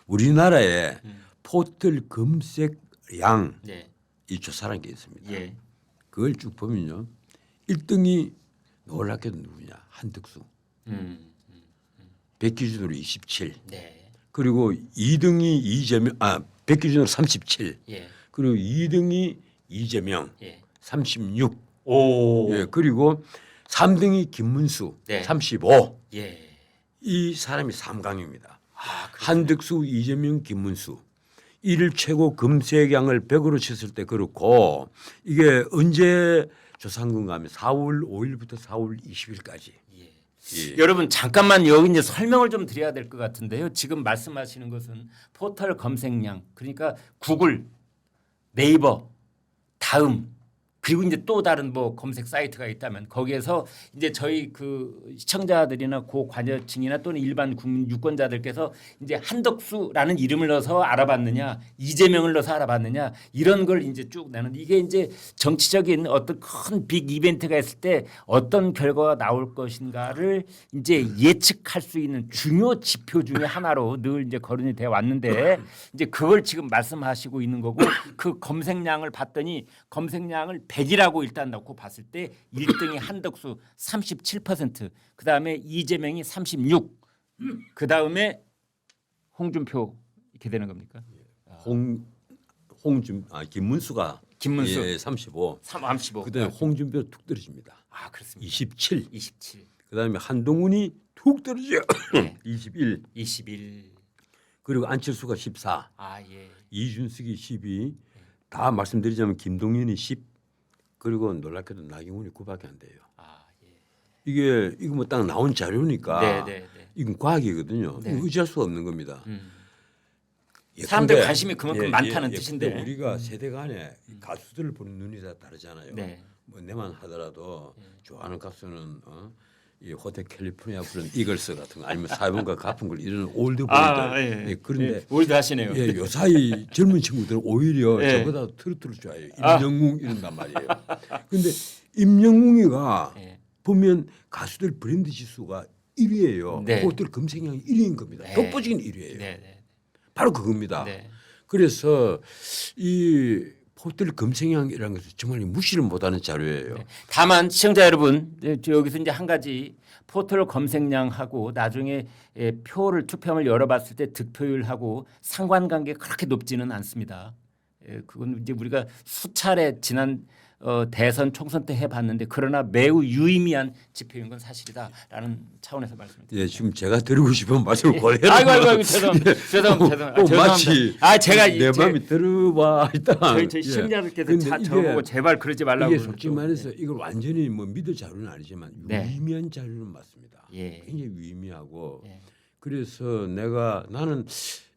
우리나라에 포털 검색량이 네. 조사라는 게 있습니다. 예. 그걸 쭉 보면요. 1등이 놀랍게도 누구냐? 한덕수. 백 기준으로 27. 네. 그리고 2등이 이재명. 백 기준으로 37. 예. 그리고 2등이 이재명. 예. 36. 오. 예. 그리고 3등이 김문수. 네. 35. 예. 이 사람이 삼강입니다. 아, 한덕수, 이재명, 김문수. 이를 최고 검색량을 100으로 쳤을 때 그렇고 이게 언제 조사한 건가 하면 4월 5일부터 4월 20일까지. 예. 여러분 잠깐만 여기 이제 설명을 좀 드려야 될 것 같은데요. 지금 말씀하시는 것은 포털 검색량 그러니까 구글, 네이버, 다음 그리고 이제 또 다른 뭐 검색 사이트가 있다면 거기에서 이제 저희 그 시청자들이나 고관여층이나 또는 일반 국민 유권자들께서 이제 한덕수라는 이름을 넣어서 알아봤느냐 이재명을 넣어서 알아봤느냐 이런 걸 이제 쭉 나는 이게 이제 정치적인 어떤 큰 빅 이벤트가 있을 때 어떤 결과가 나올 것인가를 이제 예측할 수 있는 중요 지표 중에 하나로 늘 이제 거론이 돼 왔는데 이제 그걸 지금 말씀하시고 있는 거고 그 검색량을 봤더니 검색량을 100이라고 일단 넣고 봤을 때 1등이 한덕수 37%, 그다음에 이재명이 36, 그다음에 홍준표 이렇게 되는 겁니까? 김문수가 김문수. 예, 35. 35. 그다음에 홍준표 툭 떨어집니다. 아, 그렇습니다. 27. 27. 그다음에 한동훈이 툭 떨어져요. 네. 21. 21. 그리고 안철수가 14. 아, 예. 이준석이 12. 다 말씀드리자면 김동연이 10. 그리고 놀랍게도 나경원이 9밖에 안 돼요. 아, 예. 이게 이거 뭐 딱 나온 자료니까 네, 네, 네. 이건 과학이거든요. 네. 이거 의지할 수가 없는 겁니다. 사람들 예컨대 관심이 그만큼 많다는 뜻인데. 근데 우리가 세대 간에 가수들을 보는 눈이 다 다르잖아요. 네. 뭐 내만 하더라도 좋아하는 가수는 이 호텔 캘리포니아 부른 이글스 같은 거 아니면 사이먼과 가funkel 이런 올드 보이들. 예, 그런데 예, 올드 하시네요. 예, 요사이 젊은 친구들은 오히려 예. 저보다 트로트를 좋아해요. 임영웅 이런단 말이에요. 근데 임영웅이가 예. 보면 가수들 브랜드 지수가 1위예요. 네. 호텔 검색량이 1위인 겁니다. 네. 독보적인 1위예요. 네, 네. 바로 그겁니다. 네. 그래서 이 호텔 검색량이라는 것은 정말 무시를 못하는 자료예요. 다만 시청자 여러분 여기서 이제 한 가지 포털 검색량하고 나중에 표를 투표함을 열어봤을 때 득표율하고 상관관계가 그렇게 높지는 않습니다. 그건 이제 우리가 수차례 지난 대선 총선 때 해봤는데 그러나 매우 유의미한 지표인 건 사실이다라는 차원에서 말씀드립니다. 예, 지금 제가 드리고 싶은 말씀을 고해요. 아이고 죄송합니다. 마치 제가 내 마음이 들어와 있다. 저희 시청자들께서 근데 저보고 제발 그러지 말라고 이게 솔직히 말해서 이걸 완전히 뭐 믿을 자료는 아니지만 네. 유의미한 자료는 맞습니다. 예. 굉장히 유의미하고 예. 그래서 나는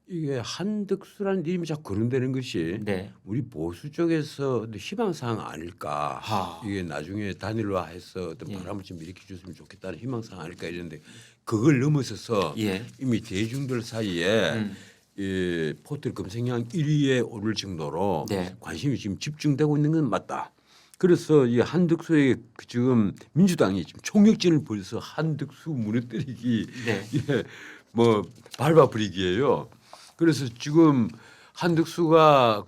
이게 한덕수라는 이름이 자꾸 거론되는 것이 네. 우리 보수 쪽에서 희망사항 아닐까. 이게 나중에 단일화해서 어떤 바람을 좀 일으켜줬으면 좋겠다는 희망사항 아닐까 이랬는데 그걸 넘어서서 예. 이미 대중들 사이에 이 포털 검색량 1위에 오를 정도로 네. 관심이 지금 집중되고 있는 건 맞다. 그래서 이 한덕수의 지금 민주당이 지금 총력전을 벌여서 한덕수 무너뜨리기 네. 예, 뭐 밟아버리기예요. 그래서 지금 한덕수가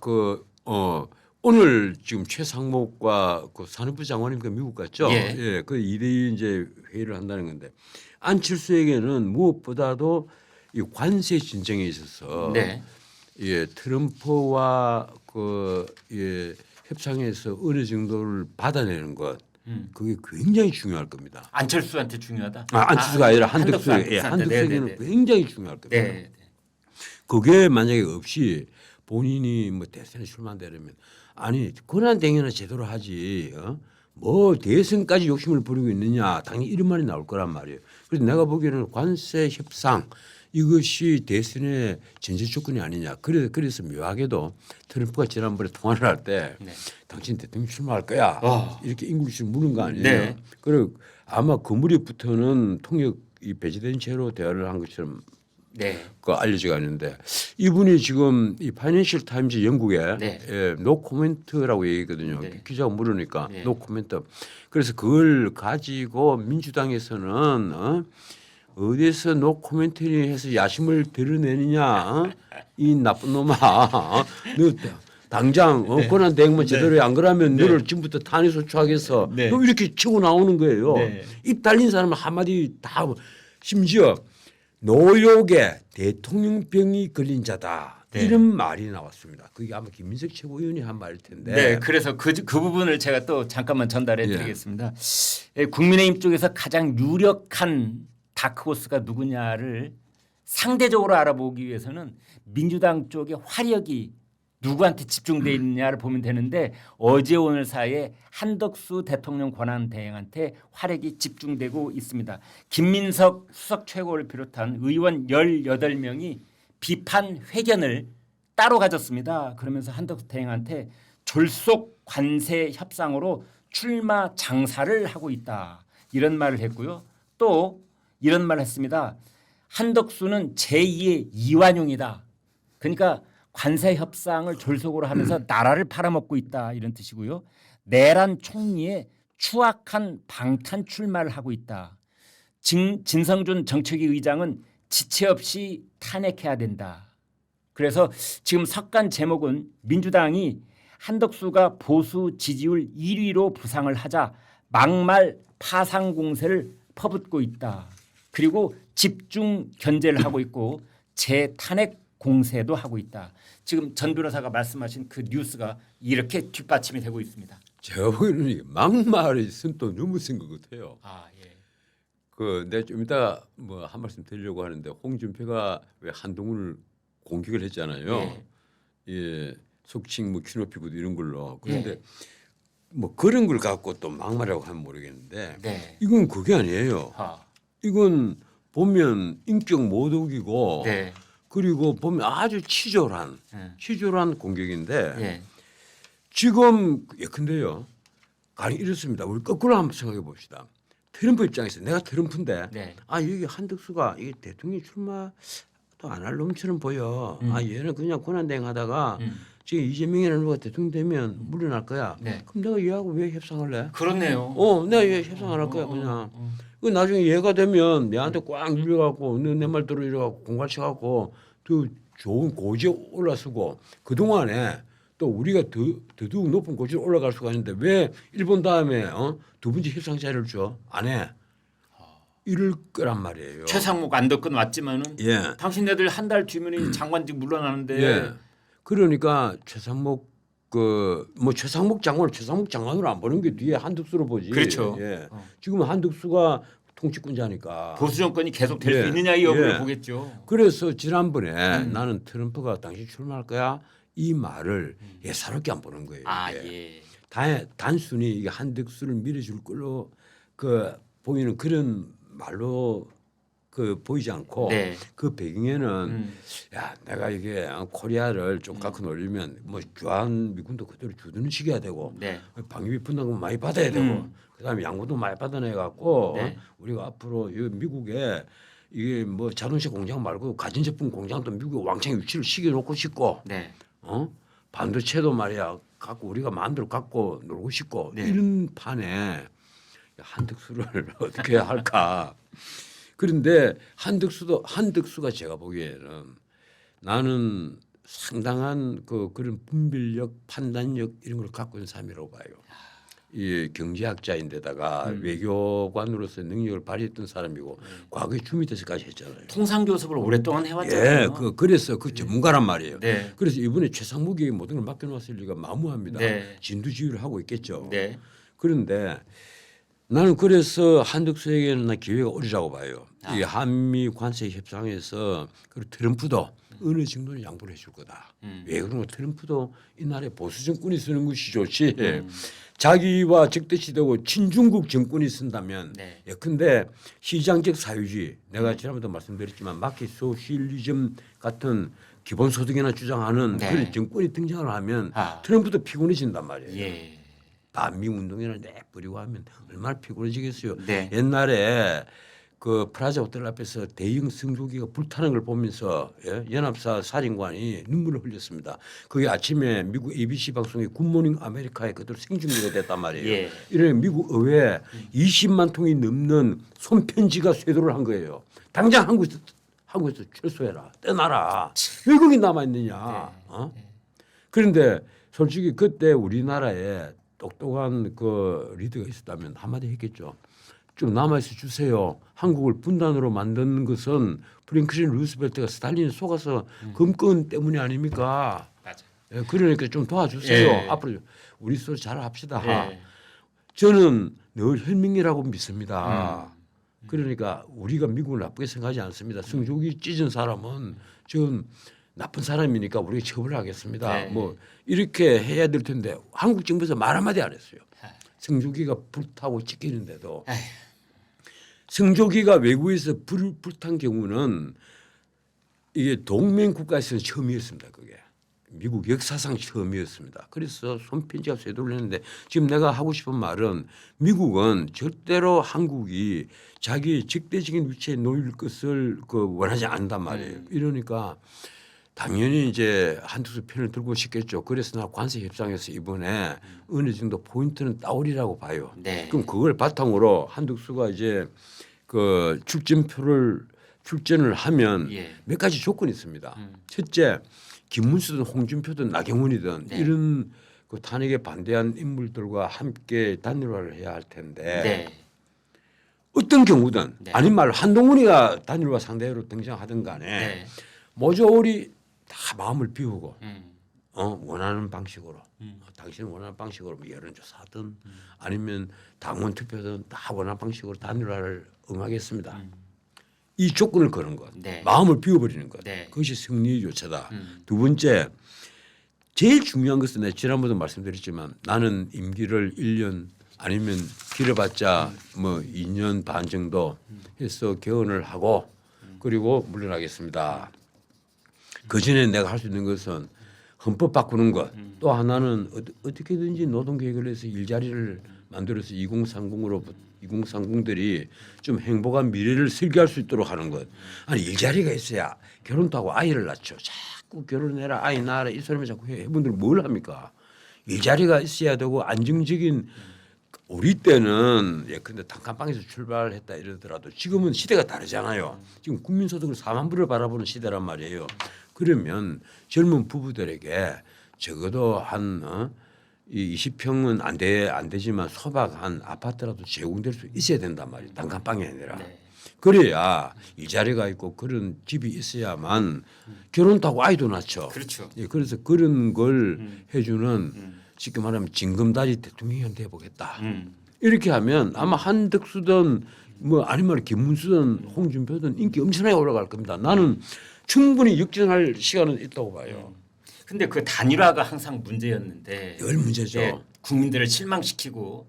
오늘 지금 최상목과 그 산업부 장관님과 미국 갔죠. 예. 예, 그 2대2 이제 회의를 한다는 건데 안철수에게는 무엇보다도 이 관세 진정에 있어서 네. 예, 트럼프와 협상에서 어느 정도를 받아내는 것 그게 굉장히 중요할 겁니다. 안철수한테 중요하다. 안철수가 아니라 한덕수에게 한덕수한테. 한덕수에게는 굉장히 중요할 겁니다. 네. 그게 만약에 없이 본인이 뭐 대선에 출마한다면 아니 권한대행이나 제대로 하지 뭐 대선까지 욕심을 부리고 있느냐 당연히 이런 말이 나올 거란 말이에요. 그래서 내가 보기에는 관세 협상 이것이 대선의 전제 조건이 아니냐. 그래서 묘하게도 트럼프가 지난번에 통화를 할 때 네. 당신 대통령 출마할 거야 이렇게 인구리를 물은 거 아니에요. 네. 그리고 아마 그 무렵부터는 통역이 배제된 채로 대화를 한 것처럼 네. 그 알려지가 있는데 이분이 지금 이 파이낸셜 타임즈 영국에 네. 예, 노 코멘트라고 얘기거든요. 네. 기자가 물으니까 네. 노 코멘트. 그래서 그걸 가지고 민주당에서는 어디서 노 코멘터리 해서 야심을 드러내느냐? 어? 이 나쁜 놈아. 어? 너 당장 권한 대행만 제대로 안 그러면 너를 지금부터 탄핵 소추하겠어. 너 이렇게 치고 나오는 거예요. 입 달린 사람은 한마디 다 심지어 노욕에 대통령병이 걸린 자다. 이런 말이 나왔습니다. 그게 아마 김민석 최고위원이 한 말일 텐데. 네, 그래서 그 부분을 제가 또 잠깐만 전달해 드리겠습니다. 국민의힘 쪽에서 가장 유력한 다크호스가 누구냐를 상대적으로 알아보기 위해서는 민주당 쪽의 화력이 누구한테 집중돼 있느냐를 보면 되는데 어제 오늘 사이에 한덕수 대통령 권한 대행한테 화력이 집중되고 있습니다. 김민석 수석 최고를 비롯한 의원 18명이 비판 회견을 따로 가졌습니다. 그러면서 한덕수 대행한테 졸속 관세 협상으로 출마 장사를 하고 있다. 이런 말을 했고요. 또 이런 말을 했습니다. 한덕수는 제2의 이완용이다. 그러니까 관세 협상을 졸속으로 하면서 나라를 팔아먹고 있다. 이런 뜻이고요. 내란 총리의 추악한 방탄 출마를 하고 있다. 진성준 정책위 의장은 지체 없이 탄핵해야 된다. 그래서 지금 석간 제목은 민주당이 한덕수가 보수 지지율 1위로 부상을 하자 막말 파상 공세를 퍼붓고 있다. 그리고 집중 견제를 하고 있고 재탄핵 공세도 하고 있다. 지금 전 변호사가 말씀하신 그 뉴스가 이렇게 뒷받침이 되고 있습니다. 제가 보기에는 막말이 또 너무 센 것 같아요. 아 예. 그 내가 좀 이따 뭐 한 말씀 드리려고 하는데 홍준표가 왜 한동훈을 공격을 했잖아요. 예, 속칭 뭐 키높이고도 이런 걸로. 그런데 뭐 그런 걸 갖고 또 막말이라고 하면 모르겠는데 이건 그게 아니에요. 이건 보면 인격 모독이고 그리고 보면 아주 치졸한 공격인데 지금 예컨대요. 가령 이렇습니다. 우리 거꾸로 한번 생각해 봅시다. 트럼프 입장에서 내가 트럼프인데 아 여기 한덕수가 이게 대통령 출마 또 안 할 놈처럼 보여. 아 얘는 그냥 권한대행하다가 지금 이재명이라는 누가 대통령 되면 물러날 거야. 그럼 내가 얘하고 왜 협상을 해? 그렇네요. 내가 얘 협상 안 할 거야 그냥. 그 나중에 얘가 되면 내한테 꽉 눌려갖고 너 내 말 들어 이래갖고 공갈쳐갖고 더 좋은 고지에 올라서고 그 동안에 또 우리가 더더욱 높은 고지에 올라갈 수가 있는데 왜 일본 다음에 두 번째 협상 자리를 줘? 안 해. 이럴 거란 말이에요. 최상목 안덕근 왔지만은 당신네들 한 달 뒤면 장관직 물러나는데 그러니까 최상목 최상목 장관으로 안 보는 게 뒤에 한덕수로 보지. 그렇죠. 지금 한덕수가 통치권자니까 보수 정권이 계속 될 수 있느냐 이 여부를 보겠죠. 그래서 지난번에 나는 트럼프가 당신 출마할 거야 이 말을 예사롭게 안 보는 거예요. 단순히 이게 한덕수를 밀어줄 걸로 그 보이는 그런 말로 그 보이지 않고 그 배경에는 야 내가 이게 코리아를 좀 갖고 놀리면 뭐 주한 미군도 그대로 주둔을 시켜야 되고 방위비 분담금 많이 받아야 되고 그다음에 양보도 많이 받아내 갖고 우리가 앞으로 이 미국에 이게 뭐 자동차 공장 말고 가전제품 공장도 미국에 왕창 유치를 시켜놓고 싶고 반도체도 말이야 갖고 우리가 마음대로 갖고 놀고 싶고 이런 판에 한덕수를 어떻게 할까? 그런데 한덕수가 제가 보기에는 나는 상당한 그런 분별력, 판단력 이런 걸 갖고 있는 사람이라고 봐요. 이 경제학자인데다가 외교관으로서 능력을 발휘했던 사람이고 과거에 주미대사까지 했잖아요. 통상교섭을 오랫동안 해왔잖아요. 그래서 그 전문가란 말이에요. 그래서 이번에 최상목에게 모든 걸 맡겨놨을 리가 마무합니다. 진두지휘를 하고 있겠죠. 그런데 나는 그래서 한덕수에게는 나 기회가 오리라고 봐요. 이 한미 관세 협상에서 그리고 트럼프도 어느 정도는 양보를 해줄 거다. 왜 그런 거 트럼프도 이날에 보수 정권이 쓰는 것이 좋지. 자기와 적대시 되고 친중국 정권이 쓴다면 예컨대 시장적 사유주의 내가 지난번에도 말씀드렸지만 마켓 소셜리즘 같은 기본소득이나 주장하는 그런 정권이 등장을 하면 트럼프도 피곤해진단 말이에요. 반미운동이나 내버리고 하면 얼마나 피곤해지겠어요. 옛날에 그 프라자 호텔 앞에서 대형 승조기가 불타는 걸 보면서 연합사 사령관이 눈물을 흘렸습니다. 그게 아침에 미국 ABC 방송의 굿모닝 아메리카에 그대로 생중계가 됐단 말이에요. 예. 이래 미국 의회에 20만 통이 넘는 손편지가 쇄도를 한 거예요. 당장 한국에서 철수해라, 떠나라. 왜 거기 남아 있느냐? 그런데 솔직히 그때 우리나라에 똑똑한 그 리더가 있었다면 한마디 했겠죠. 좀 남아있어 주세요. 한국을 분단으로 만드는 것은 프랭클린 루스벨트가 스탈린에 속아서 금권 때문이 아닙니까? 맞아. 예, 그러니까 좀 도와주세요. 예. 앞으로 우리 서로 잘 합시다. 예. 저는 늘 현명이라고 믿습니다. 그러니까 우리가 미국을 나쁘게 생각하지 않습니다. 승조기 찢은 사람은 전 나쁜 사람이니까 우리가 처벌하겠습니다. 네. 뭐 이렇게 해야 될 텐데 한국 정부에서 말 한마디 안 했어요. 승조기가 불타고 찢기는데도 에휴. 승조기가 외국에서 불탄 경우는 이게 동맹 국가에서는 처음이었습니다. 그게 미국 역사상 처음이었습니다. 그래서 손편지가 쇄도를 했는데 지금 내가 하고 싶은 말은 미국은 절대로 한국이 자기 적대적인 위치에 놓일 것을 그 원하지 않는단 말이에요. 이러니까 당연히 이제 한두 편을 들고 싶겠죠. 그래서 나 관세 협상에서 이번에 어느 정도 포인트는 따오리라고 봐요. 네. 그럼 그걸 바탕으로 한덕수가 이제 그 출전을 하면 예. 몇 가지 조건이 있습니다. 첫째, 김문수든 홍준표든 나경원이든 네. 이런 그 탄핵에 반대한 인물들과 함께 단일화를 해야 할 텐데 네. 어떤 경우든 네. 아닌 말로 한동훈이가 단일화 상대로 등장하든 간에 네. 모조리 다 마음을 비우고 음. 원하는 방식으로 당신 원하는 방식으로 뭐 여론조사든 아니면 당원 투표든 다 원하는 방식으로 단일화를 응하겠습니다. 이 조건을 거는 것, 네. 마음을 비워버리는 것, 네. 그것이 승리의 요체다. 두 번째, 제일 중요한 것은 내가 지난번에도 말씀드렸지만 나는 임기를 1년 아니면 길어봤자 뭐 2년 반 정도 해서 개헌을 하고 그리고 물러나겠습니다. 그 전에 내가 할 수 있는 것은 헌법 바꾸는 것. 또 하나는 어떻게든지 노동계획을 해서 일자리를 만들어서 2030들이 좀 행복한 미래를 설계할 수 있도록 하는 것. 아니 일자리가 있어야 결혼도 하고 아이를 낳죠. 자꾸 결혼해라 아이 낳아라 이 소리만 자꾸 해. 이분들 뭘 합니까? 일자리가 있어야 되고 안정적인 우리 때는 예컨대 단칸방에서 출발했다 이러더라도 지금은 시대가 다르잖아요. 지금 국민소득을 4만 불을 바라보는 시대란 말이에요. 그러면 젊은 부부들에게 적어도 한 이 20평은 안 되지만 소박 한 아파트라도 제공될 수 있어야 된단 말이에요. 단칸방이 아니라. 네. 그래야 일자리가 있고 그런 집이 있어야만 결혼도 하고 아이도 낳죠. 그렇죠. 예, 그래서 그런 걸 해주는 쉽게 말하면 징검다리 대통령이 돼보겠다. 이렇게 하면 아마 한덕수든 뭐 아니면 김문수든 홍준표든 인기 엄청나게 올라갈 겁니다. 나는 충분히 역전할 시간은 있다고 봐요. 근데 그 단일화가 항상 문제였는데 늘 문제죠. 네, 국민들을 실망시키고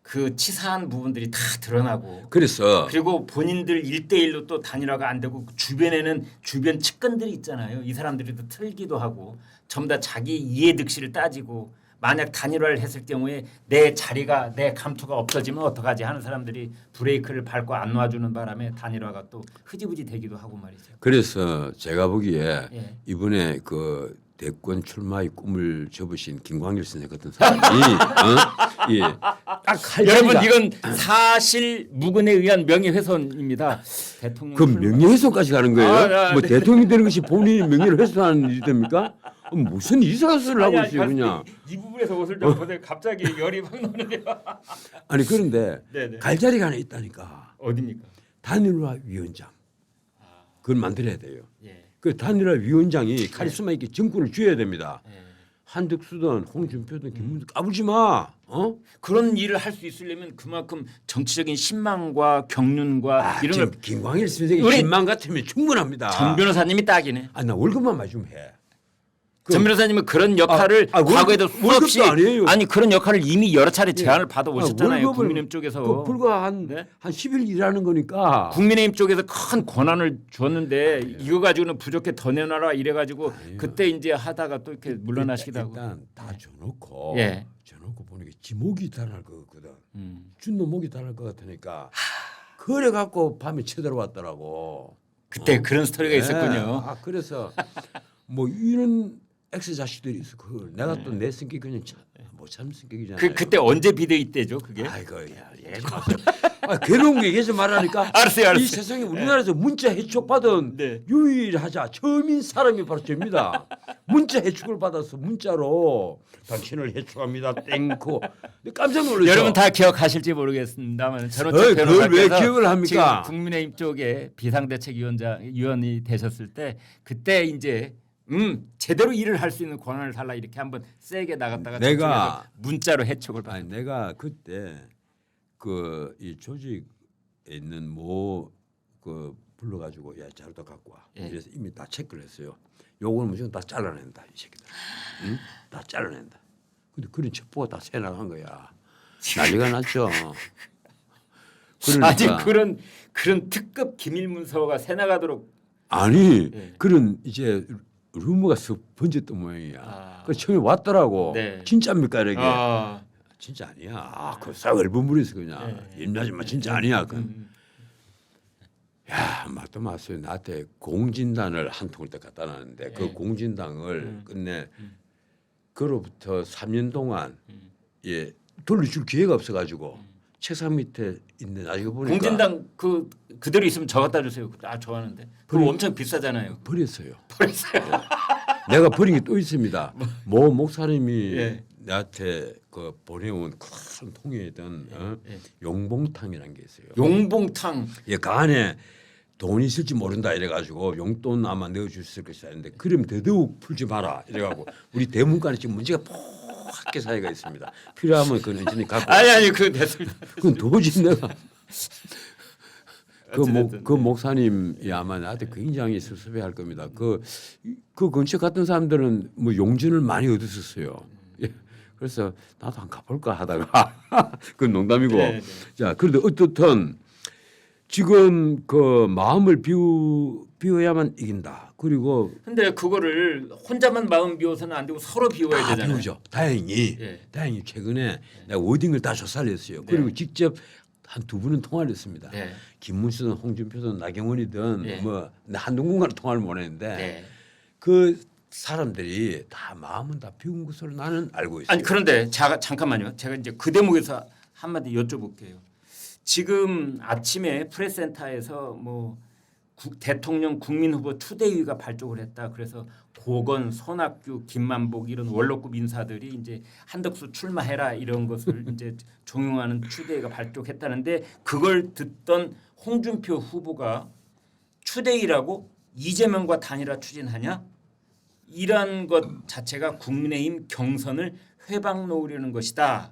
그 치사한 부분들이 다 드러나고 그래서 그리고 본인들 1대1로 또 단일화가 안 되고 주변에는 주변 측근들이 있잖아요. 이 사람들이 또 틀기도 하고 전부 다 자기 이해득실을 따지고 만약 단일화를 했을 경우에 내 자리가 내 감투가 없어지면 어떡하지 하는 사람들이 브레이크를 밟고 안 놔주는 바람에 단일화가 또 흐지부지 되기도 하고 말이죠. 그래서 제가 보기에 예. 이번에 그 대권 출마의 꿈을 접으신 김광일 선생 같은 사람이 예, 딱할 여러분 자리가 이건 사실 무근에 의한 명예훼손입니다. 대통령 그 명예훼손까지 가는 거예요. 뭐 네. 대통령이 되는 것이 본인이 명예를 훼손하는 일이 됩니까? 무슨 이상한 소리를 하고 있어요, 그냥. 이 부분에서 옷을 좀 보세요. 갑자기 열이 확 나는데요. 아니 그런데 네네. 갈 자리가 하나 있다니까. 어디입니까? 단일화 위원장. 그걸 만들어야 돼요. 예. 그 단일화 위원장이 카리스마 있게 정권을 쥐어야 됩니다. 예. 한덕수든 홍준표든 김문수 까불지 마. 그런 일을 할 수 있으려면 그만큼 정치적인 신망과 경륜과 이런 지금 걸 김광일 선생이 우리- 10만 같으면 충분합니다. 전 변호사님이 딱이네. 나 월급만 많이 좀 해. 전 변호사님은 그런 역할을 과거에도 월급도 수없이 아니에요. 아니 그런 역할을 이미 여러 차례 제안을 받아 오셨잖아요. 월급을 국민의힘 쪽에서. 그 불과 한 네? 10일 일하는 거니까. 국민의힘 쪽에서 큰 권한을 줬는데 이거 가지고는 부족해 더 내놔라 이래가지고 그때 이제 하다가 또 이렇게 물러나시기도 하고. 일단 다 줘놓고 예. 줘놓고 보니까 지목이 달할 것 같거든. 준노 목이 달할 것 같으니까 그래 갖고 밤에 쳐들어왔더라고. 그때 그런 스토리가 네. 있었군요. 아 그래서 뭐 이런 엑스 자식들이 있어. 그 내가 또 내 성격 그냥 못 참는 성격이잖아요. 그때 언제 비대위 때죠, 그게? 아이고 야 얘기 마세요. 아, 괴로운 거 얘기하지 말라니까. 알았어요. 이 세상에 우리나라에서 문자 해촉 받은 네. 유일하자 처음인 사람이 바로 저입니다. 문자 해촉을 받아서 문자로 당신을 해촉합니다. 땡코. 깜짝 놀랐죠. 여러분 다 기억하실지 모르겠습니다만 저는 그걸 왜 기억을 합니까? 지금 국민의힘 쪽에 비상대책위원이 되셨을 때 그때 이제 제대로 일을 할 수 있는 권한을 달라 이렇게 한번 세게 나갔다가 내가 저쪽에서 문자로 해촉을 아니 받았다. 내가 그때 그 이 조직에 있는 그 불러가지고 야 자료도 갖고 와. 예. 그래서 이미 다 체크를 했어요. 요거는 무조건 다 잘라낸다 이 새끼들. 응? 다 잘라낸다. 근데 그런 첩보가 다 새 나간 거야. 난리가 났죠. 아니 그러니까 그런 특급 기밀 문서가 새 나가도록 아니 예. 그런 이제 루머가 썩 번졌던 모양이야. 아. 그 처음에 왔더라고. 네. 진짜입니까 이렇게. 아, 진짜 아니야. 아, 그싹 얼버무려서 그냥 임나지만 진짜 아니야. 그. 야, 맞도 맞어요. 나한테 공진단을 한 통을 딱 갖다 놨는데 그 공진단을 끝내 그로부터 3년 동안 예 돌려줄 기회가 없어가지고 책상 밑에 있는 나중에 보니까 공진당 그대로 있으면 저 갖다 주세요. 아 좋아하는데 그거 엄청 비싸잖아요. 버렸어요. 버렸어요. 내가 버린 게 또 있습니다. 모 목사님이 예. 나한테 그 보내온 큰 통에던 예. 용봉탕이라는 게 있어요. 용봉탕. 예, 그 안에 돈이 있을지 모른다 이래가지고 용돈 아마 넣어주실 것이다 했는데 그럼 더더욱 풀지 마라 이래가지고 우리 대문간에 지금 문제가 뽀얗게 사이가 있습니다. 필요하면 그건 언제든 갖고 아니 그건 됐습니다. 그건 도저히 내가 어찌됐든, 그 목사님이 아마 나한테 굉장히 섭섭해할 겁니다. 그 근처 갔던 사람들은 뭐 용전을 많이 얻었었어요. 예. 그래서 나도 한 가볼까 하다가 그건 농담이고. 네, 네. 자 그런데 어떻든 지금 그 마음을 비워야만 이긴다. 그리고 근데 그거를 혼자만 마음 비워서는 안 되고 서로 비워야 다 되잖아요. 비우죠. 다행히 예. 다행히 최근에 내가 워딩을 다 조사를 했어요. 그리고 직접 한 두 분은 통화를 했습니다. 네. 김문수든 홍준표든 나경원이든 네. 뭐 한동훈과는 통화를 못 했는데 네. 그 사람들이 다 마음은 다 비운 것으로 나는 알고 있어요. 아니 그런데 잠깐만요. 제가 이제 그 대목에서 한마디 여쭤볼게요. 지금 아침에 프레스센터에서 뭐 대통령 국민후보 추대위가 발족을 했다. 그래서 고건, 손학규, 김만복 이런 원로급 인사들이 이제 한덕수 출마해라 이런 것을 이제 종용하는 추대위가 발족했다는데 그걸 듣던 홍준표 후보가 추대위라고 이재명과 단일화 추진하냐? 이런 것 자체가 국민의힘 경선을 회방 놓으려는 것이다.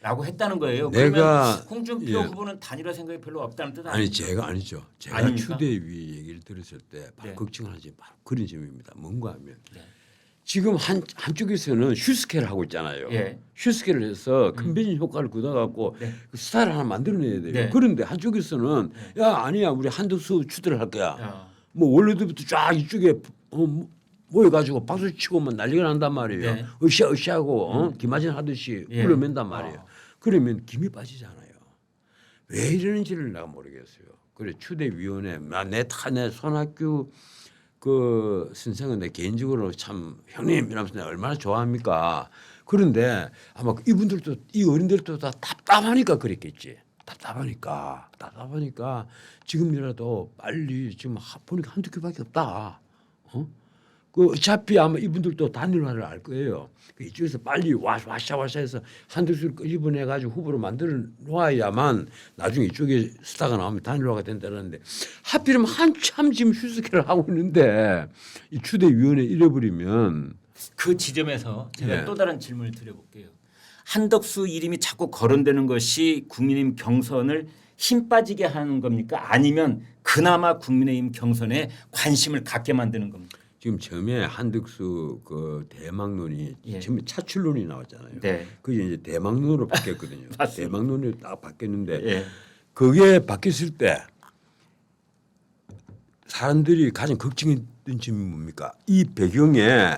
라고 했다는 거예요. 내가 그러면 홍준표 예. 후보는 단일화 생각이 별로 없다는 뜻 아니 아니에요? 제가 아니죠. 제가 아닙니까? 추대위 얘기를 들었을 때 네. 걱정하지 바로 그런 점입니다. 뭔가 하면 네. 지금 한쪽에서는 휴스케를 하고 있잖아요. 예. 휴스케를 해서 컨벤션 효과를 굳어갖고 네. 그 스타일을 하나 만들어내야 돼요. 네. 그런데 한쪽에서는 야 아니야 우리 한덕수 추대를 할 거야. 어. 뭐 원래부터 쫙 이쪽에 모여가지고 박수 치고만 난리가 난단 말이에요. 네. 으쌰으쌰하고 김하진 하듯이 예. 불러맨단 말이에요. 그러면 김이 빠지잖아요. 왜 이러는지를 내가 모르겠어요. 그래 추대위원회 내 손학규 그 선생은 내 개인적으로 참 형님 이러면서 내가 얼마나 좋아합니까. 그런데 아마 이분들도 이 어른들도 다 답답하니까 그랬겠지. 답답하니까 지금이라도 빨리 지금 보니까 한두 개밖에 없다. 그 어차피 아마 이분들도 단일화를 알 거예요. 이쪽에서 빨리 와샤와샤해서 한두수를 끄집어내 가지고 후보로 만들어 놓아야만 나중에 이쪽에 스타가 나오면 단일화가 된다는데 하필이면 한참 지금 휴스케를 하고 있는데 이 추대위원회 잃어버리면 그 지점에서 제가 예. 또 다른 질문을 드려볼게요. 한덕수 이름이 자꾸 거론되는 것이 국민의힘 경선을 힘 빠지게 하는 겁니까? 아니면 그나마 국민의힘 경선에 관심을 갖게 만드는 겁니까? 지금 처음에 한덕수 그 대망론이 예. 처음에 차출론이 나왔잖아요. 네. 그게 이제 대망론으로 바뀌었거든요. 맞습니다. 대망론으로 딱 바뀌었는데 예. 그게 바뀌었을 때 사람들이 가장 걱정했던 점이 뭡니까? 이 배경에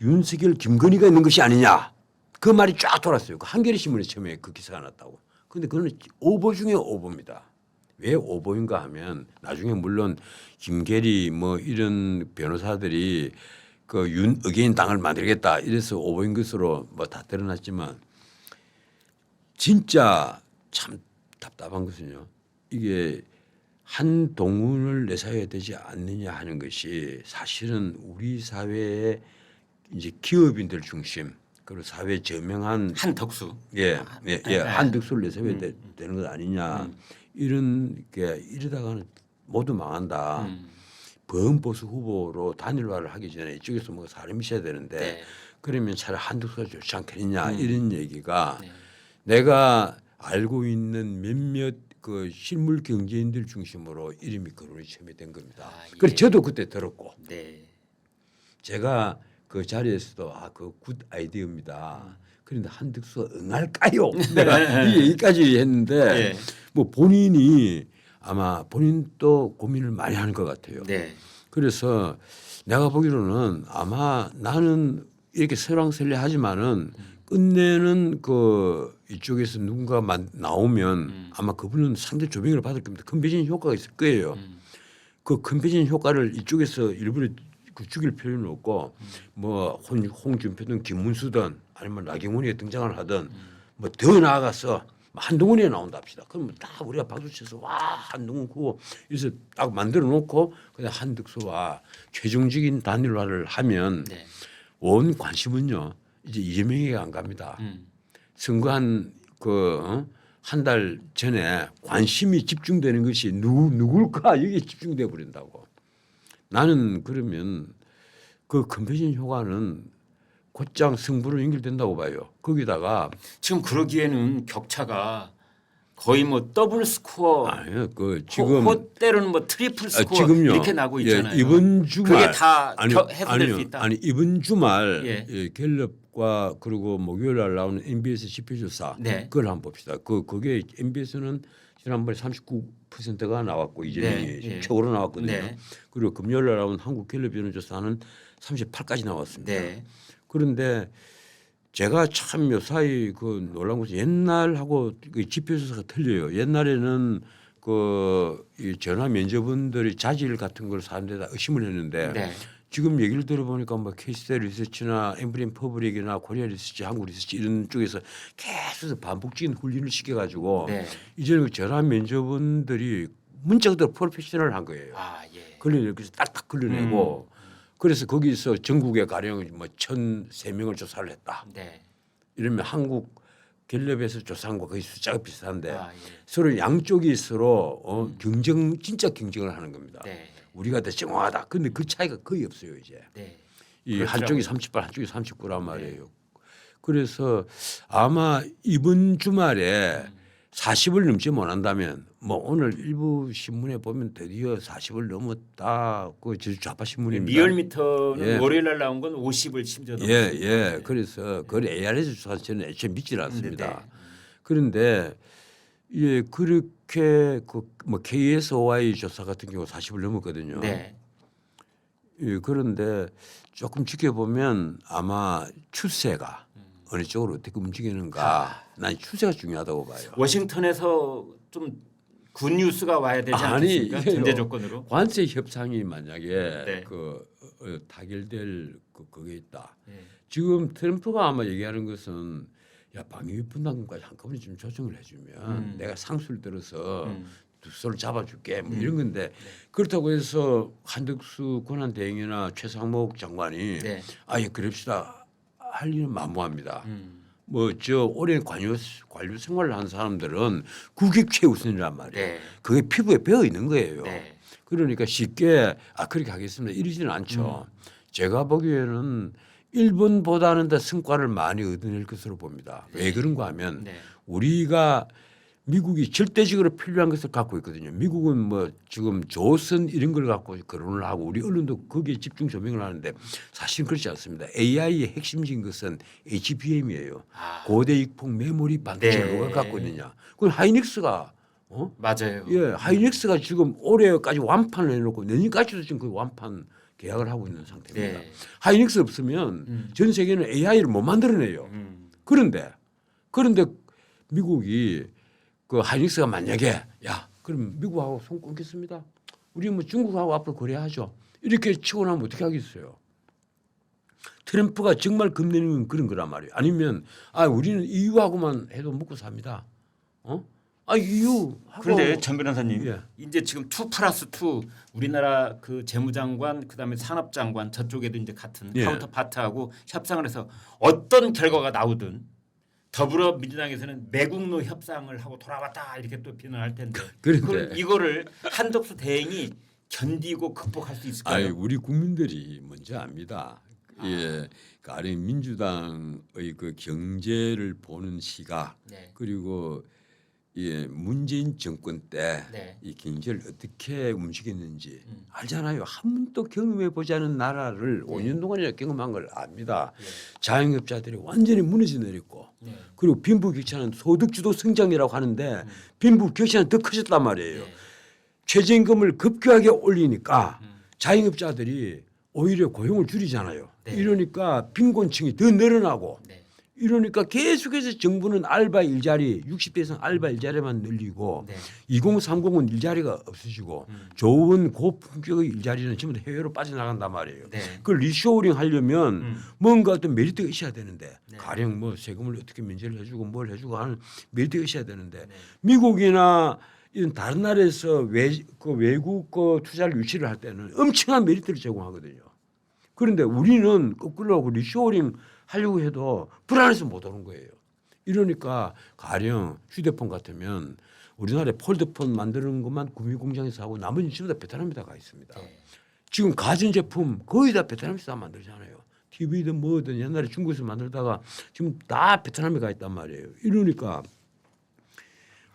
윤석열, 김건희가 있는 것이 아니냐. 그 말이 쫙 돌았어요. 그 한겨레 신문에 처음에 그 기사가 났다고. 그런데 그거는 오보 중에 오보입니다. 왜 오보인가 하면 나중에 물론 김계리 뭐 이런 변호사들이 그 윤의견 당을 만들겠다 이래서 오보인 것으로 뭐 다 드러났지만 진짜 참 답답한 것은요. 이게 한동훈을 내세워야 되지 않느냐 하는 것이 사실은 우리 사회의 이제 기업인들 중심 그리고 사회 저명한 한덕수. 한덕수를 내세워야 되는 것 아니냐 이런 게 이러다가는 모두 망한다. 범보수 후보로 단일화를 하기 전에 이쪽에서 뭐 사람이 있어야 되는데 네. 그러면 차라리 한덕수가 좋지 않겠느냐 이런 얘기가 네. 내가 알고 있는 몇몇 그 실물 경제인들 중심으로 이름이 거론이 처음에 된 겁니다. 예. 그래서 저도 그때 들었고 네. 제가 그 자리에서도 그 굿 아이디어입니다. 그런데 한덕수가 응할까요? 내가 이 얘기까지 했는데 예. 뭐 본인이 아마 본인도 고민을 많이 하는 것 같아요. 네. 그래서 내가 보기로는 아마 나는 이렇게 설왕설래하지만은 끝내는 그 이쪽에서 누군가 나오면 아마 그분은 상대 조명을 받을 겁니다. 컨벤션 효과가 있을 거예요. 그 컨벤션 효과를 이쪽에서 일부러 죽일 필요는 없고 뭐 홍준표든 김문수든 아니면 나경원이 등장을 하든 뭐 더 나아가서 한동훈이 나온다 합시다. 그러면 다 우리가 박수 쳐서 와 한동훈 후보 이래서 딱 만들어 놓고 그냥 한덕수와 최종적인 단일화를 하면 네. 온 관심은요 이제 이재명에게 안 갑니다. 선거한 그 한 달 전에 관심이 집중되는 것이 누굴까 여기에 집중돼 버린다고. 나는 그러면 그 컨벤션 효과는 곧장 승부로 연결된다고 봐요. 거기다가 지금 그러기에는 격차가 거의 뭐 더블 스코어, 아니요 그 지금 때로는 뭐 트리플 스코어 지금요 이렇게 나고 있잖아요. 이번 주말 그게 다 아니요, 해소될 수 있다. 아니 이번 주말 예. 갤럽과 그리고 목요일 날 나오는 MBS 지표조사 네. 그걸 한번 봅시다. 그게 MBS는 지난번에 39%가 나왔고 이재명이 네, 예. 최고로 나왔거든요. 네. 그리고 금요일 날 나온 한국 갤럽 여론조사는 38까지 나왔습니다. 네. 그런데 제가 참 요사이 그 놀란 것은 옛날하고 그 지표조사가 틀려요. 옛날에는 이 전화 면접원들이 자질 같은 걸 사람들이 다 의심을 했는데 네. 지금 얘기를 들어보니까 뭐 케이스테 리서치나 엠브린 퍼블릭이나 코리아 리서치, 한국 리서치 이런 쪽에서 계속 반복적인 훈련을 시켜가지고 네. 이제는 그 전화 면접원들이 문자 그대로 프로페셔널한 거예요. 아 예. 걸려내고 그래서 딱딱 걸려내고 그래서 거기서 전국에 가령 뭐 1,003명을 조사를 했다. 네. 이러면 한국 갤럽에서 조사한 거 거의 숫자가 비슷한데 아 예. 서로 양쪽이 서로 진짜 경쟁을 하는 겁니다. 네. 우리가 더 정확하다. 근데 그 차이가 거의 없어요 이제. 네. 이 그렇더라고요. 한쪽이 38, 한쪽이 39란 말이에요. 그래서 아마 이번 주말에 40을 넘지 못한다면 뭐 오늘 일부 신문에 보면 드디어 40을 넘었다. 그 좌파 신문입니다. 리얼미터는 예. 월요일 날 나온 건 50을 심지어 예. 그래서 그걸 ARS 조사 저는 애초에 믿질 않습니다. 네. 그런데 예 그렇게 뭐 KSOI 조사 같은 경우 40을 넘었거든요. 네. 예, 그런데 조금 지켜보면 아마 추세가 어느 쪽으로 어떻게 움직이는가 난 추세가 중요하다고 봐요. 워싱턴에서 좀 굿뉴스가 와야 되지 않겠습니까? 이게요. 전제 조건으로. 관세 협상이 만약에 네. 타결될 그게 있다. 네. 지금 트럼프가 아마 얘기하는 것은 야 방위 분담금까지 한꺼번에 좀 조정을 해주면 내가 상수를 들어서 두 손을 잡아줄게 뭐 이런 건데 그렇다고 해서 한덕수 권한대행이나 최상목 장관이 네. 아예 그럽시다 할 일은 만무합니다. 뭐 저 오랜 관료 생활을 한 사람들은 그게 최우선이란 말이에요. 네. 그게 피부에 배어 있는 거예요. 네. 그러니까 쉽게 그렇게 하겠습니다 이러지는 않죠. 제가 보기에는 일본보다는 더 성과를 많이 얻어낼 것으로 봅니다. 왜 그런가 하면 네. 우리가 미국이 절대적으로 필요한 것을 갖고 있거든요. 미국은 뭐 지금 조선 이런 걸 갖고 거론을 하고 우리 언론도 거기에 집중 조명을 하는데 사실은 그렇지 않습니다. AI의 핵심적인 것은 HBM이에요. 고대 익폭 메모리 반도체를 네. 누가 갖고 있느냐. 그건 하이닉스가 맞아요. 예, 하이닉스가 지금 올해까지 완판을 해놓고 내년까지도 지금 그 완판 계약을 하고 있는 상태입니다. 네. 하이닉스 없으면 전 세계는 AI를 못 만들어내요. 그런데 미국이 그 하이닉스가 만약에 야 그럼 미국하고 손 끊겠습니다. 우리 뭐 중국하고 앞으로 거래하죠. 이렇게 치고 나면 어떻게 하겠어요? 트럼프가 정말 겁내는 그런 거란 말이에요. 아니면 우리는 EU하고만 해도 먹고 삽니다. EU하고 그런데 전 변호사님, 예. 이제 지금 2+2 우리나라 그 재무장관 그다음에 산업장관 저쪽에도 이제 같은 예. 카운터파트하고 협상을 해서 어떤 결과가 나오든 더불어민주당에서는 매국노 협상을 하고 돌아왔다 이렇게 또 비난할 텐데 그런데 그럼 이거를 한덕수 대행이 견디고 극복할 수 있을까요? 우리 국민들이 먼저 압니다. 예, 가령 민주당의 그 경제를 보는 시각 네. 그리고 문재인 정권 때 이 네. 경제를 어떻게 움직였는지 알잖아요. 한 번도 경험해 보지 않은 나라를 5년 동안이나 경험한 걸 압니다. 네. 자영업자들이 완전히 무너져 내렸고 네. 그리고 빈부격차는 소득주도 성장이라고 하는데 빈부격차는 더 커졌단 말이에요. 네. 최저임금을 급격하게 올리니까 자영업자들이 오히려 고용을 줄이잖아요. 네. 이러니까 빈곤층이 더 늘어나고 네. 이러니까 계속해서 정부는 알바 일자리 60대 이상 알바 일자리만 늘리고 네. 2030은 일자리가 없어지고 좋은 고품격의 일자리는 전부 다 해외로 빠져나간단 말이에요. 네. 그걸 리쇼어링 하려면 뭔가 어떤 메리트가 있어야 되는데 네. 가령 뭐 세금을 어떻게 면제를 해주고 뭘 해주고 하는 메리트가 있어야 되는데 네. 미국이나 이런 다른 나라에서 외국 투자를 유치를 할 때는 엄청난 메리트를 제공하거든요. 그런데 우리는 거꾸로 하고 리쇼어링 하려고 해도 불안해서 못 오는 거예요. 이러니까 가령 휴대폰 같으면 우리나라에 폴드폰 만드는 것만 구미공장에서 하고 나머지는 전부 다 베트남에다 가 있습니다. 네. 지금 가전제품 거의 다 베트남에서 다 만들잖아요. TV든 뭐든 옛날에 중국에서 만들다가 지금 다 베트남에 가 있단 말이에요. 이러니까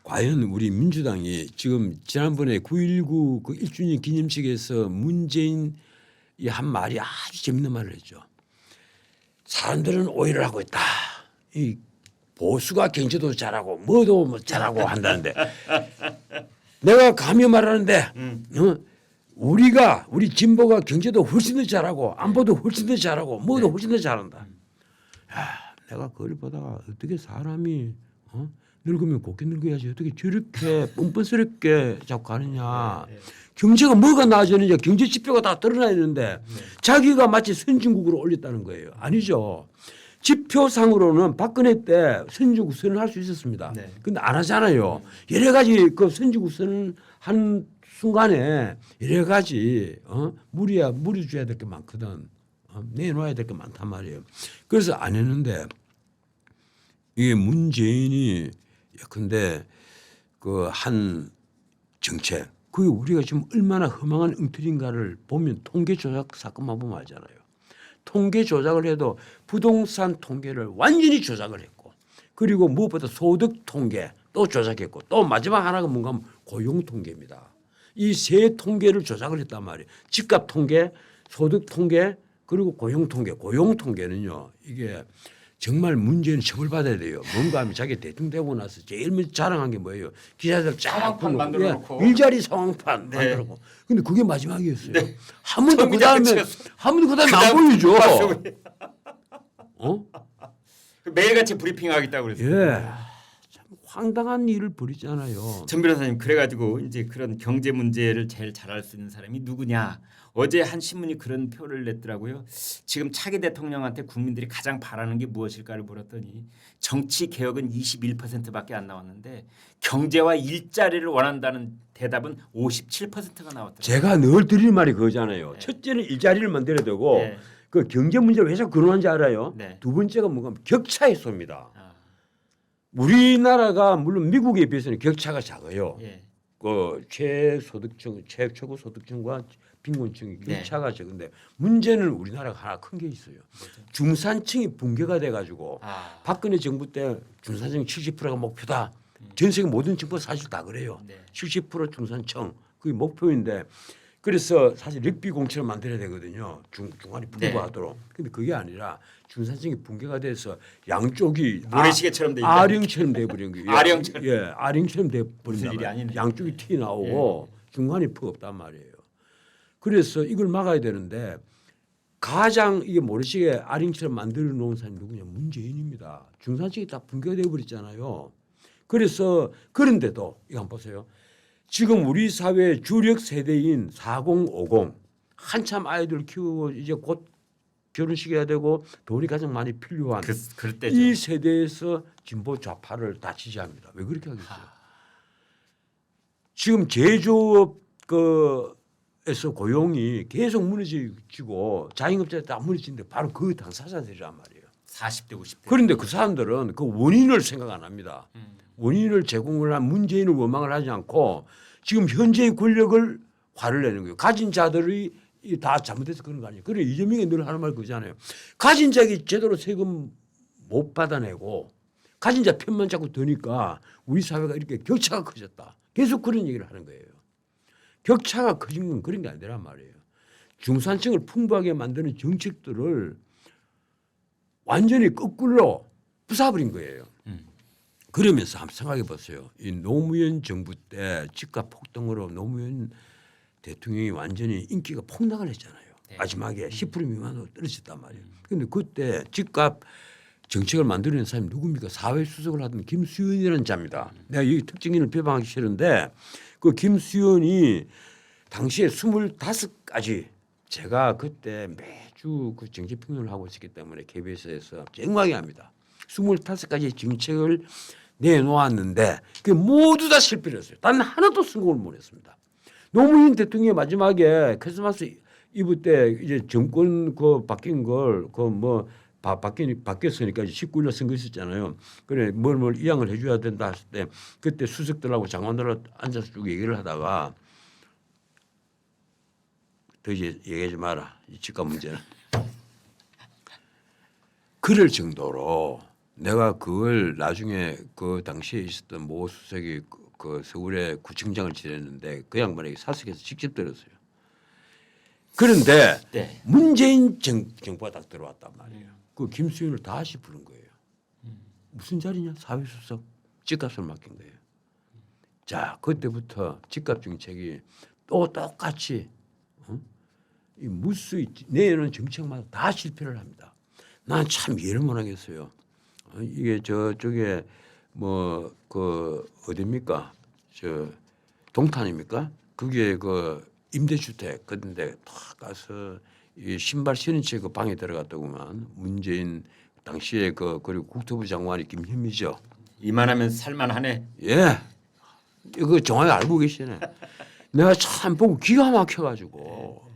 과연 우리 민주당이 지금 지난번에 9.19 그 1주년 기념식에서 문재인이 한 말이 아주 재밌는 말을 했죠. 사람들은 오해를 하고 있다. 이 보수가 경제도 잘하고 뭐도 뭐 잘하고 한다는데 내가 감히 말하는데 우리 진보가 경제도 훨씬 더 잘하고 안보도 훨씬 더 잘하고 뭐도 훨씬 더 잘한다. 야, 내가 그걸 보다가 어떻게 사람이 늙으면 곱게 늙어야지 어떻게 저렇게 뻔뻔스럽게 자꾸 가느냐. 경제가 뭐가 나아졌느냐 경제 지표가 다 드러나 있는데 자기가 마치 선진국으로 올렸다는 거예요. 아니죠. 지표상으로는 박근혜 때 선진국 선언할 수 있었습니다. 네. 근데 안 하잖아요. 여러 가지 그 선진국 선언 한 순간에 여러 가지 무리 줘야 될 게 많거든. 내놓아야 될 게 많단 말이에요. 그래서 안 했는데 이게 문재인이 예컨대 그 한 정책 그게 우리가 지금 얼마나 허망한 엉터리인가를 보면 통계 조작 사건만 보면 알잖아요. 통계 조작을 해도 부동산 통계를 완전히 조작을 했고 그리고 무엇보다 소득 통계 또 조작했고 또 마지막 하나가 뭔가 하면 고용 통계입니다. 이 세 통계를 조작을 했단 말이에요. 집값 통계, 소득 통계 그리고 고용 통계. 고용 통계는요. 이게 정말 문제는 처벌받아야 돼요. 뭔가 하면 자기 대통령 되고 나서 제일 먼저 자랑한 게 뭐예요? 기자들 쫙 상황판 만들어 놓고. 일자리 상황판 네. 만들어 놓고. 근데 그게 마지막이었어요. 네. 한 번도 그 정의당 다음에 측에서. 한 번도 그 다음에 안 보여줘. 매일같이 브리핑하겠다고 그랬어요. 예. 참 황당한 일을 벌이잖아요. 전 변호사님 그래가지고 이제 그런 경제 문제를 제일 잘할 수 있는 사람이 누구냐? 어제 한 신문이 그런 표를 냈더라고요. 지금 차기 대통령한테 국민들이 가장 바라는 게 무엇일까를 물었더니 정치 개혁은 21%밖에 안 나왔는데 경제와 일자리를 원한다는 대답은 57%가 나왔더라고요. 제가 늘 드릴 말이 그거잖아요. 첫째는 일자리를 만들어야 되고 네. 그 경제 문제를 왜 자꾸 그러는지 알아요? 네. 두 번째가 뭔가 하면 격차 해소입니다. 아, 우리나라가 물론 미국에 비해서는 격차가 작아요. 예. 그 최소득층, 최고 소득층과 빈곤층이 네. 격차가 적은데 문제는 우리나라가 하나 큰 게 있어요. 중산층이 붕괴가 돼가지고 박근혜 정부 때 중산층 70%가 목표다. 전 세계 모든 정부가 사실 다 그래요. 네. 70% 중산층 그게 목표인데 그래서 사실 럭비 공처럼 만들어야 되거든요. 중간이 풍부하도록. 근데 그게 아니라 중산층이 붕괴가 돼서 양쪽이 모래시계처럼 돼 있다. 아령처럼 돼버린 거예요. 아령처럼. 예, 아령처럼 무슨 돼버린다. 일이 아니네. 양쪽이 튀 나오고 중간이 푹 없단 말이에요. 그래서 이걸 막아야 되는데 가장 이게 모래시계 아령처럼 만들어 놓은 사람이 누구냐? 문재인입니다. 중산층이 다 붕괴가 돼버렸잖아요. 그래서 그런데도 이거 한번 보세요. 지금 우리 사회 주력 세대인 4050 한참 아이들 키우고 이제 곧 결혼식해야 되고 돈이 가장 많이 필요한 그럴 때죠. 이 세대에서 진보 좌파를 다 지지합니다. 왜 그렇게 하겠어요? 지금 제조업 에서 고용이 계속 무너지고 자영업자들 다 무너지는데 바로 그 당사자들이란 말이에요. 40대 50대. 그런데 그 사람들은 그 원인을 생각 안 합니다. 원인을 제공을 한 문재인을 원망을 하지 않고 지금 현재의 권력을 화를 내는 거예요. 가진 자들이 다 잘못해서 그런 거 아니에요. 그래 이재명이 늘 하는 말 그거잖아요. 가진 자에게 제대로 세금 못 받아내고 가진 자 편만 자꾸 드니까 우리 사회가 이렇게 격차가 커졌다. 계속 그런 얘기를 하는 거예요. 격차가 커진 건 그런 게 아니란 말이에요. 중산층을 풍부하게 만드는 정책들을 완전히 거꾸로 부숴버린 거예요. 그러면서 한번 생각해 보세요. 이 노무현 정부 때 집값 폭등으로 노무현 대통령이 완전히 인기가 폭락을 했잖아요. 네. 마지막에 10% 미만으로 떨어졌단 말이에요. 그런데 그때 집값 정책을 만들어낸 사람이 누굽니까? 사회수석을 하던 김수현이라는 자입니다. 내가 여기 특징인을 비방하기 싫은데 그 김수현이 당시에 25가지 제가 그때 매주 그 정치평론을 하고 있었기 때문에 KBS에서 쟁하게 합니다. 25가지 정책을 내놓았는데 그 모두 다 실패를 했어요. 단 하나도 성공을 못 했습니다. 노무현 대통령이 마지막에 크리스마스 이브 때 이제 정권 그 바뀐 걸 그 뭐 바뀌었으니까 19일날 선거 있었잖아요. 그래 뭘 이양을 해줘야 된다 했을 때 그때 수석들하고 장관들하고 앉아서 쭉 얘기를 하다가 더 이제 얘기하지 마라. 이 집값 문제는. 그럴 정도로 내가 그걸 나중에 그 당시에 있었던 모 수석이 그 서울에 구청장을 지냈는데 그 양반에게 사석에서 직접 들었어요. 그런데 네. 문재인 정부가 딱 들어왔단 말이에요. 그 김수현을 다시 부른 거예요. 무슨 자리냐? 사회수석. 집값을 맡긴 거예요. 자, 그때부터 집값 정책이 또 똑같이 이 무수히 내놓은 정책마다 다 실패를 합니다. 난 참 이해를 못 하겠어요. 이게 저쪽에 뭐 그 어디입니까? 저 동탄입니까? 그게 그 임대주택 그런데 딱 가서 이 신발 신은 채 그 방에 들어갔더구만 문재인 당시에 그리고 국토부 장관이 김현미죠. 이만하면 살만하네. 예, 이거 정확히 알고 계시네. 내가 참 보고 기가 막혀가지고